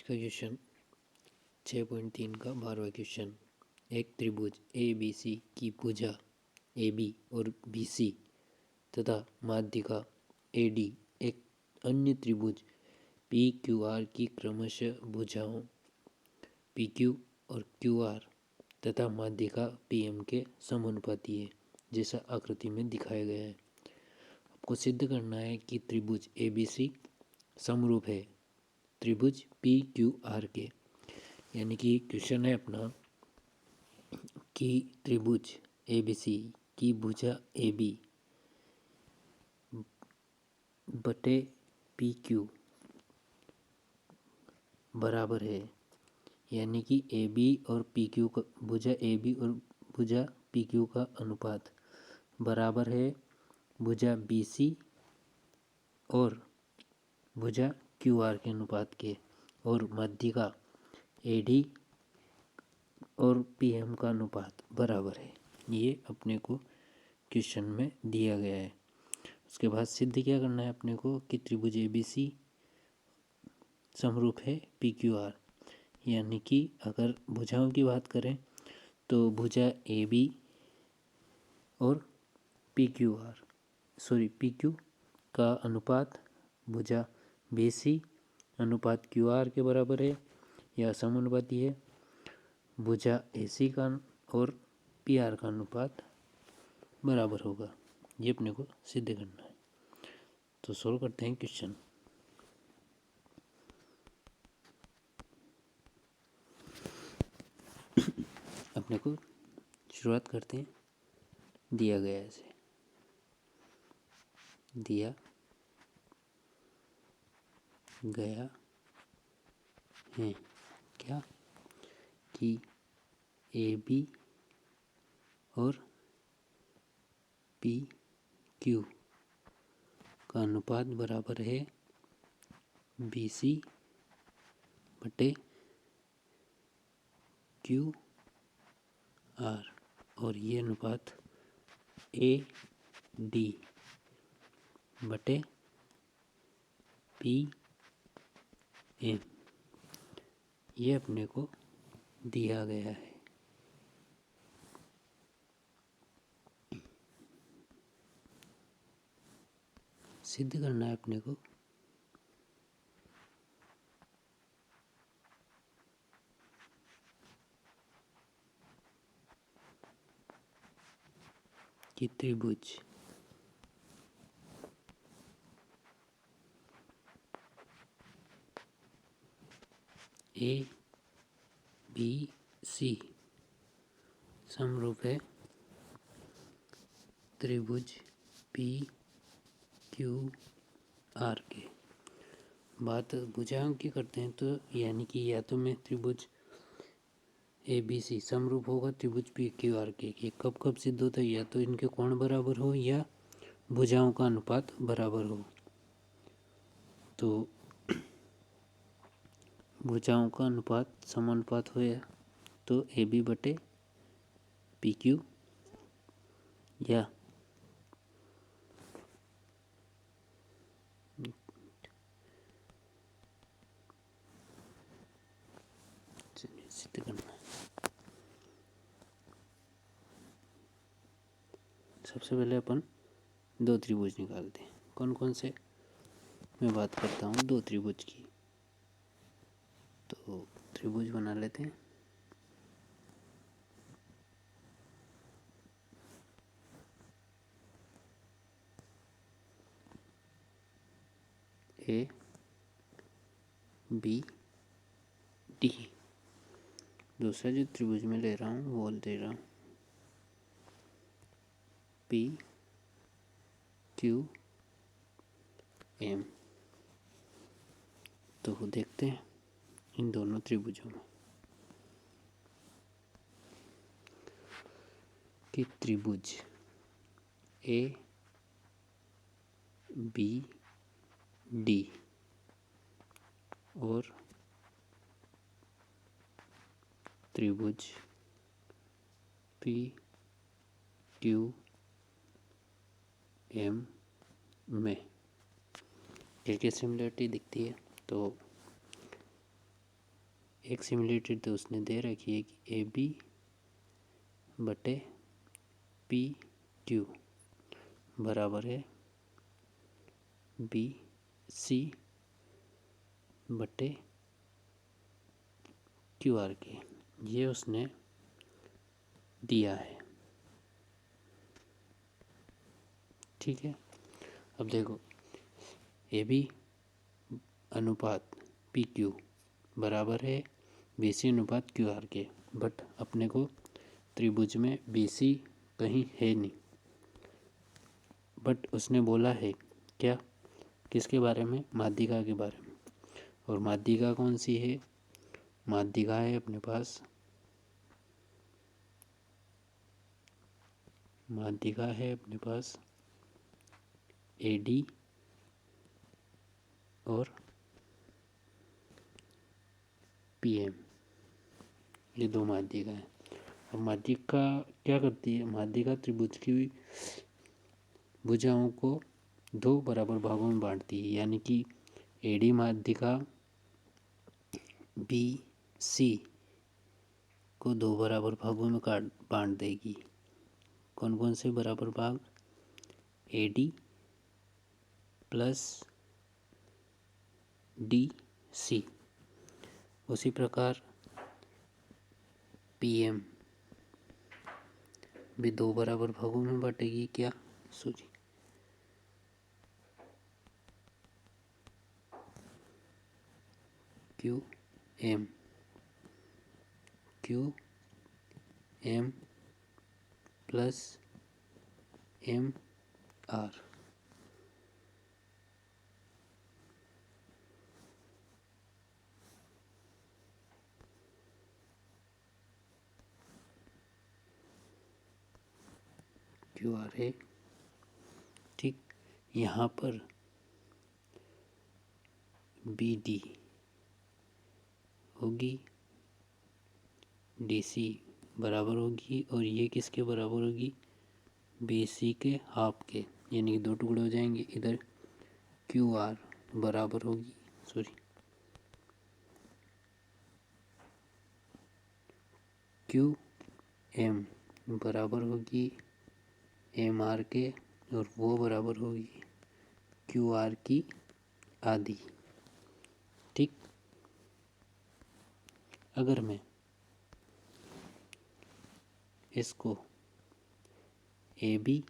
का क्वेश्चन 6.3 का 12वां क्वेश्चन। एक त्रिभुज ए बी सी की भुजा ए बी और बी सी तथा माध्यिका ए डी एक अन्य त्रिभुज पी क्यू आर की क्रमशः भुजाओं पी क्यू और क्यू आर तथा माध्यिका पी एम के समानुपाती है, जैसा आकृति में दिखाया गया है। आपको सिद्ध करना है कि त्रिभुज ए बी सी समरूप है त्रिभुज पी क्यू आर के। यानी कि क्वेश्चन है अपना कि त्रिभुज ए बी सी की भुजा ए बी बटे पी क्यू बराबर है। यानी कि ए बी और पी क्यू का भुजा ए बी और भुजा पी क्यू का अनुपात बराबर है भुजा बी सी और भुजा क्यू आर के अनुपात के, और माध्यिका ए डी और पी एम का अनुपात बराबर है। ये अपने को क्वेश्चन में दिया गया है। उसके बाद सिद्ध क्या करना है अपने को कि त्रिभुज ए बी सी समरूप है पी क्यू आर। यानी कि अगर भुजाओं की बात करें तो भुजा ए बी और पी क्यू का अनुपात भुजा बी सी अनुपात क्यू आर के बराबर है या समानुपाती है। भुजा ए सी का और पी आर का अनुपात बराबर होगा। ये अपने को सिद्ध करना है। तो सॉल्व करते हैं क्वेश्चन। अपने को शुरुआत करते हैं। दिया गया ऐसे दिया गया है क्या कि ए बी और पी क्यू का अनुपात बराबर है बी सी बटे क्यू आर, और ये अनुपात ए डी बटे पी एम ये अपने को दिया गया है। सिद्ध करना है अपने को कि त्रिभुज ए बी सी समरूप है त्रिभुज पी क्यू आर के। बात भुजाओं की करते हैं तो यानी कि या तो मैं त्रिभुज ए बी सी समरूप होगा त्रिभुज पी क्यू आर के। ये कब कब सिद्ध होता है? या तो इनके कोण बराबर हो या भुजाओं का अनुपात बराबर हो। तो भुजाओं का अनुपात समानुपात हो तो ए बी बटे पी क्यू या सिद्ध करना है। सबसे पहले अपन दो त्रिभुज निकालते हैं। कौन कौन से मैं बात करता हूँ दो त्रिभुज की। तो त्रिभुज बना लेते हैं। A B D. दूसरा जो त्रिभुज में ले रहा हूँ वो दे रहा हूँ पी क्यू एम। तो देखते हैं इन दोनों त्रिभुजों में कि त्रिभुज ए बी डी और त्रिभुज पी क्यू एम में क्या क्या सिमिलरिटी दिखती है। तो एक सिमिलरिटी तो उसने दे रखी है कि ए बी बटे पी क्यू बराबर है बी सी बटे क्यू आर के। ये उसने दिया है। ठीक है, अब देखो ए बी अनुपात पी क्यू बराबर है बी सी अनुपात क्यू आर के। बट अपने को त्रिभुज में बी सी कहीं है नहीं। बट उसने बोला है क्या, किसके बारे में, माध्यिका के बारे में। और माध्यिका कौन सी है, माध्यिका है अपने पास, माध्यिका है अपने पास ए डी और पी एम, ये दो माध्यिका है। अब माध्यिका क्या करती है, माध्यिका त्रिभुज की भुजाओं को दो बराबर भागों में बांटती है। यानी कि एडी माध्यिका बी सी को दो बराबर भागों में बांट देगी। कौन कौन से बराबर भाग, A D plus D C. उसी प्रकार पी एम भी दो बराबर भागों में बांटेगी। क्या, सूची Q M plus M R. Q R है। ठीक, यहाँ पर बी डी होगी, डी सी बराबर होगी, और ये किसके बराबर होगी, बी सी के हाफ के। यानी कि दो टुकड़े हो जाएंगे। इधर क्यू आर बराबर होगी, सॉरी क्यू एम बराबर होगी एम आर के, और वो बराबर होगी क्यू आर की आधी। ठीक, अगर मैं इसको ए बी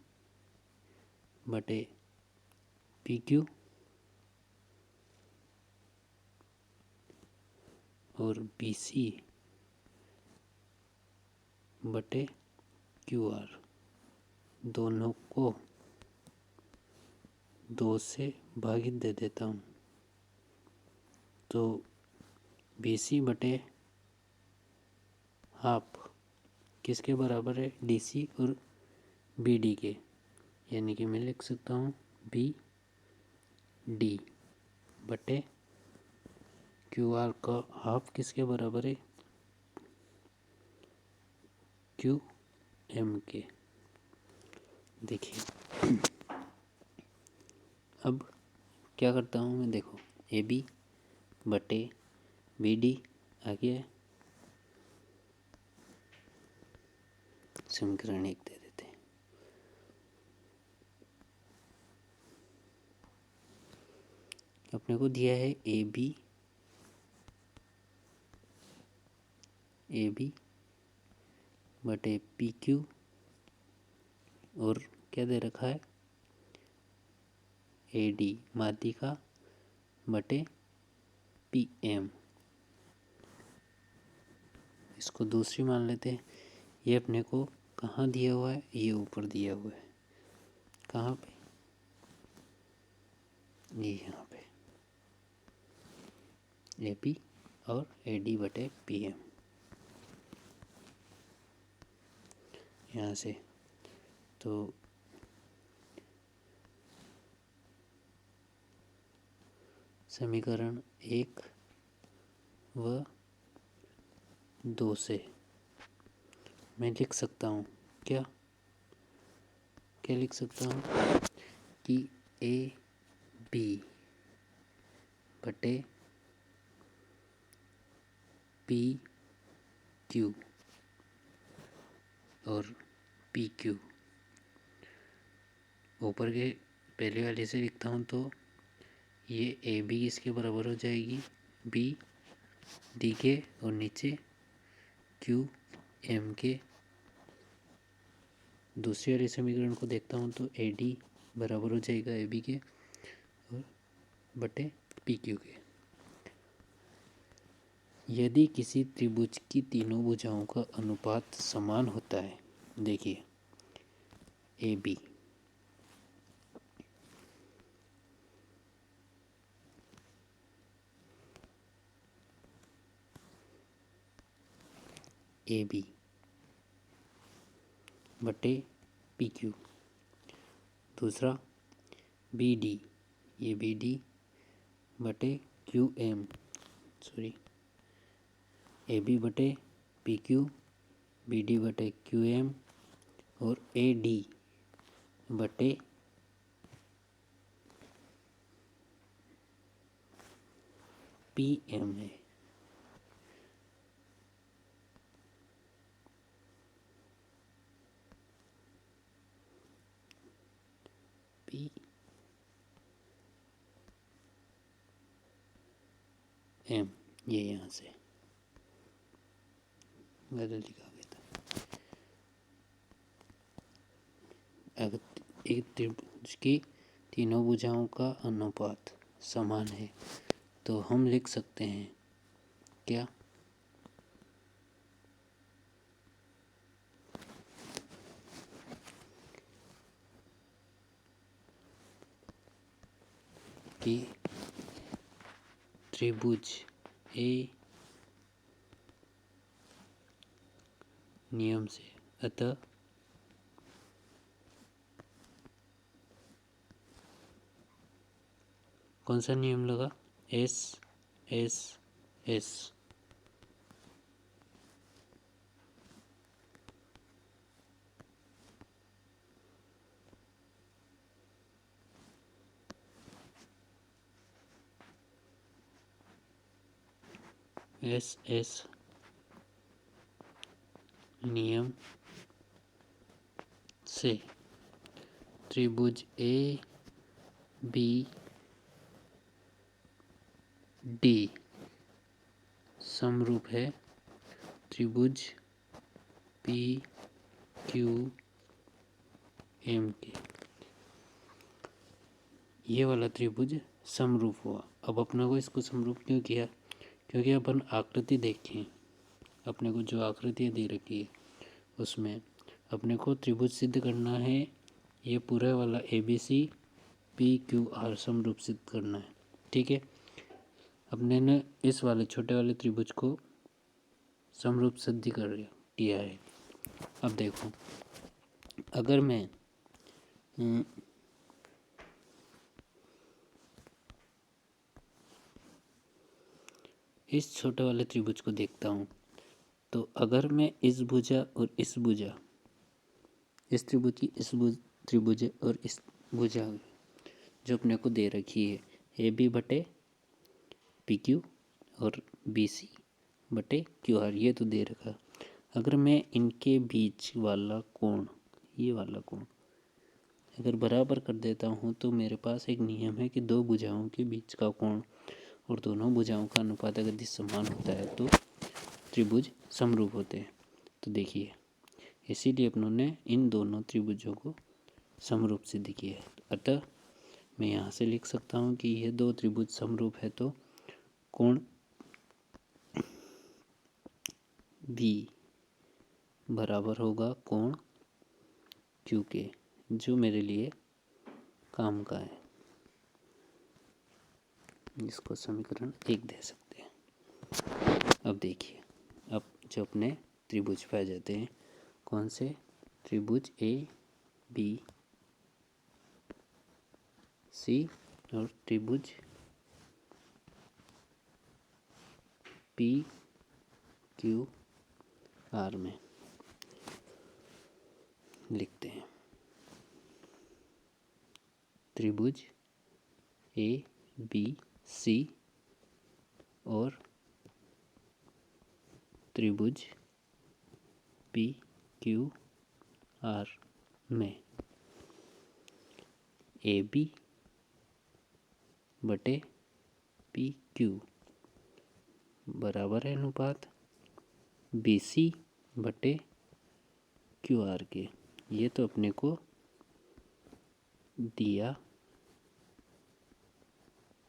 बटे पी क्यू और बी सी बटे क्यू आर दोनों को दो से भागित दे देता हूँ, तो बी सी बटे हाफ किसके बराबर है, डी सी और बी डी के। यानी कि मैं लिख सकता हूँ बी डी बटे क्यू आर का हाफ किसके बराबर है, क्यू एम के। देखिए अब क्या करता हूँ मैं, देखो ए बी बटे बी डी आ गया है, समीकरण एक दे देते हैं। अपने को दिया है ए बी बटे पी क्यू, और क्या दे रखा है, ए डी माध्यिका बटे पी एम। इसको दूसरी मान लेते हैं। ये अपने को कहाँ दिया हुआ है, ये ऊपर दिया हुआ है। कहाँ पे, ये यहाँ पे ए पी और ए डी बटे पी एम। यहाँ से तो समीकरण 1 व 2 से मैं लिख सकता हूँ, क्या क्या लिख सकता हूँ कि ए बी बटे पी क्यू और पी क्यू। ऊपर के पहले वाले से लिखता हूँ तो ये ए बी किसके बराबर हो जाएगी, बी डी के, और नीचे क्यू एम के। दूसरे वाले समीकरण को देखता हूँ तो ए डी बराबर हो जाएगा ए बी के और बटे पी क्यू के। यदि किसी त्रिभुज की तीनों भुजाओं का अनुपात समान होता है, देखिए ए बी, ए बी बटे पी क्यू। दूसरा बी डी, ये बी डी बटे Q M, sorry A B बटे पी क्यू, बी डी बटे क्यू एम, और ए डी बटे पी एम है। पी एम, ये यहाँ से गलत लिखा गया था। अगर एक त्रिभुज की तीनों भुजाओं का अनुपात समान है तो हम लिख सकते हैं क्या, कि त्रिभुज ए नियम से, अतः कौन सा नियम लगा, S S S, S S नियम से त्रिभुज ए बी डी समरूप है त्रिभुज पी क्यू एम के। ये वाला त्रिभुज समरूप हुआ। अब अपने को इसको समरूप क्यों किया, क्योंकि अपन आकृति देखें, अपने को जो आकृतियाँ दे रखी है उसमें अपने को त्रिभुज सिद्ध करना है। ये पूरा वाला A B C P Q R समरूप सिद्ध करना है, ठीक है। अपने ने इस वाले छोटे वाले त्रिभुज को समरूप सिद्ध कर किया है। अब देखो, अगर मैं इस छोटे वाले त्रिभुज को देखता हूँ तो अगर मैं इस भुजा और इस भुजा, इस त्रिभुज की इस त्रिभुज और इस भुजा जो अपने को दे रखी है ए बी बटे पी क्यू और बी सी बटे क्यू आर, ये तो दे रखा। अगर मैं इनके बीच वाला कोण, ये वाला कोण अगर बराबर कर देता हूँ तो मेरे पास एक नियम है कि दो भुजाओं के बीच का कोण और दोनों भुजाओं का अनुपात अगर समान होता है तो त्रिभुज समरूप होते हैं। तो देखिए, इसीलिए अपनों ने इन दोनों त्रिभुजों को समरूप सिद्ध किया है। अतः मैं यहाँ से लिख सकता हूँ कि यह दो त्रिभुज समरूप है तो कोण बी बराबर होगा कोण क्यू के, जो मेरे लिए काम का है। इसको समीकरण 1 दे सकते हैं। अब देखिए, अब जो अपने त्रिभुज पाए जाते हैं, कौन से त्रिभुज ए बी सी और त्रिभुज पी क्यू आर में लिखते हैं। त्रिभुज ए बी सी और त्रिभुज पी क्यू आर में ए बी बटे पी क्यू बराबर है अनुपात बी सी बटे क्यू आर के। ये तो अपने को दिया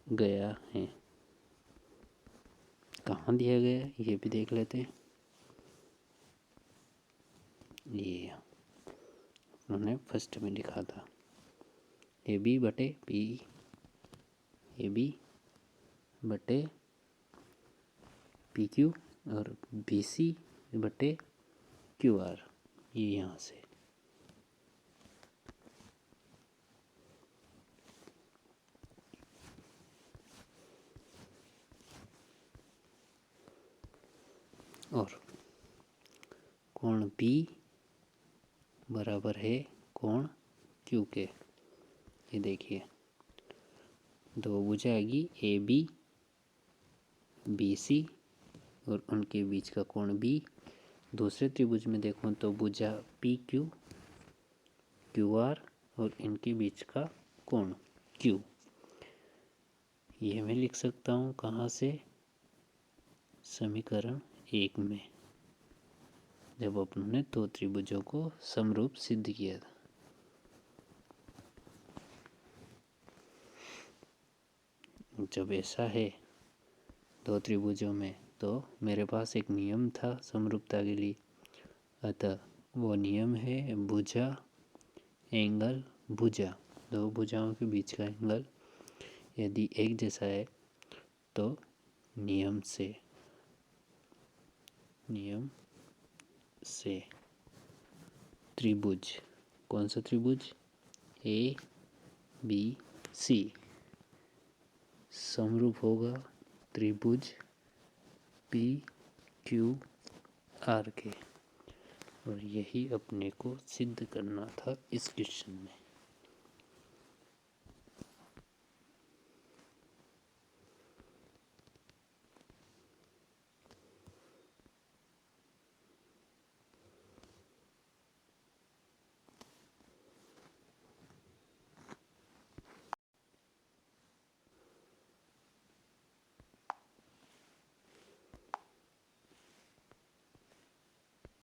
गया है। कहाँ दिया गया है ये भी देख लेते हैं। ये उन्होंने फर्स्ट में लिखा था ए बी बटे पी, ए बी बटे पी क्यू और बी सी बटे क्यू आर। ये यहाँ से और कोण बी बराबर है कोण क्यू के। ये देखिए दो भुजा आएगी ए बी बी सी और उनके बीच का कोण बी। दूसरे त्रिभुज में देखो तो भुजा पी क्यू क्यू आर और इनके बीच का कोण क्यू। ये मैं लिख सकता हूँ कहाँ से, समीकरण 1 में, जब अपने दो त्रिभुजों को समरूप सिद्ध किया था। जब ऐसा है दो त्रिभुजों में तो मेरे पास एक नियम था समरूपता के लिए, अतः वो नियम है भुजा एंगल भुजा, दो भुजाओं के बीच का एंगल यदि एक जैसा है तो नियम से त्रिभुज, कौन सा त्रिभुज, ए बी सी समरूप होगा त्रिभुज पी क्यू आर के। और यही अपने को सिद्ध करना था इस क्वेश्चन में।